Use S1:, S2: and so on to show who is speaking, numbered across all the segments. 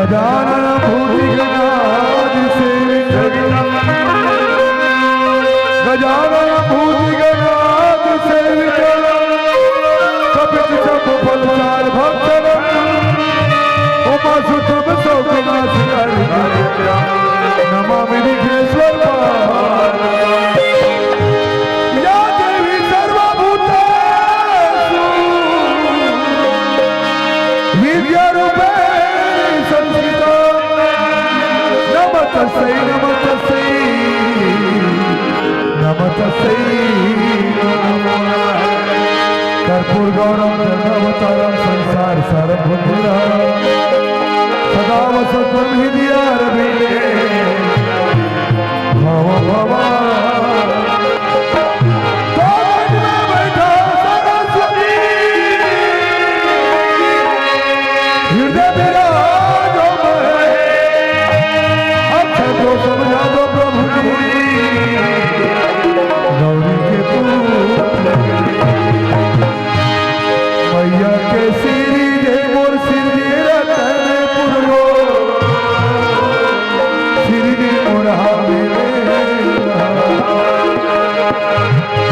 S1: गजानन भूतिगणाधि सेवितं गजानन भूतिगणाधि सेवितं कपित फलसार भक्षणं उमासुतं सौख्यनाशकारिणं नमामि विघ्नेश्वर या देवी सर्वभूतेषु विद्यारूपेण संस्थिता नमस्तस्यै नमस्तस्यै नमस्तस्यै नमो नमः कर्पूर गौरम धर्मावतारम संसार सारं भुजगेन्द्रं सदा वसंतं हृदयारविन्दे भव भव हृदय विराजो मैं अच्छा तो समझा दो प्रभु गौरी के पुत्र मैया के सिरी जे मोर सिरी रतन पुरो सिरी मोर हावेले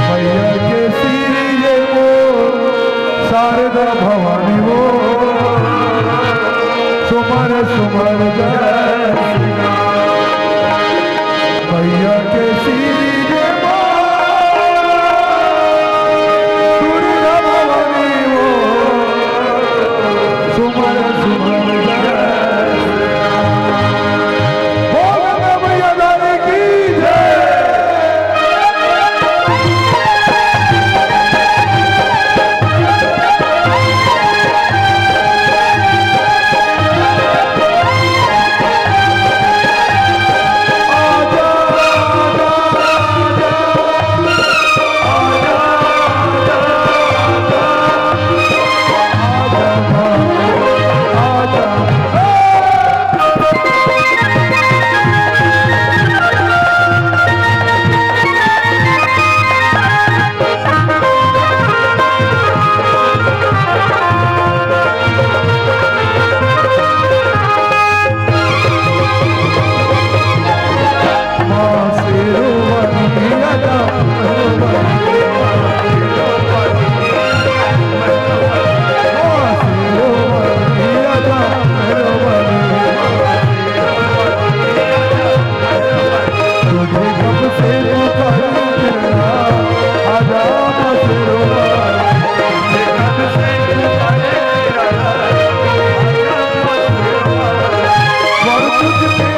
S1: मैया के सिरी जे मोर शारदा भवानी वो सुमर सुमर जय मैया के सिरी जे दुर्गा भवानी वो सुमर सुमर जय बोल मैया दानी की जय कुछ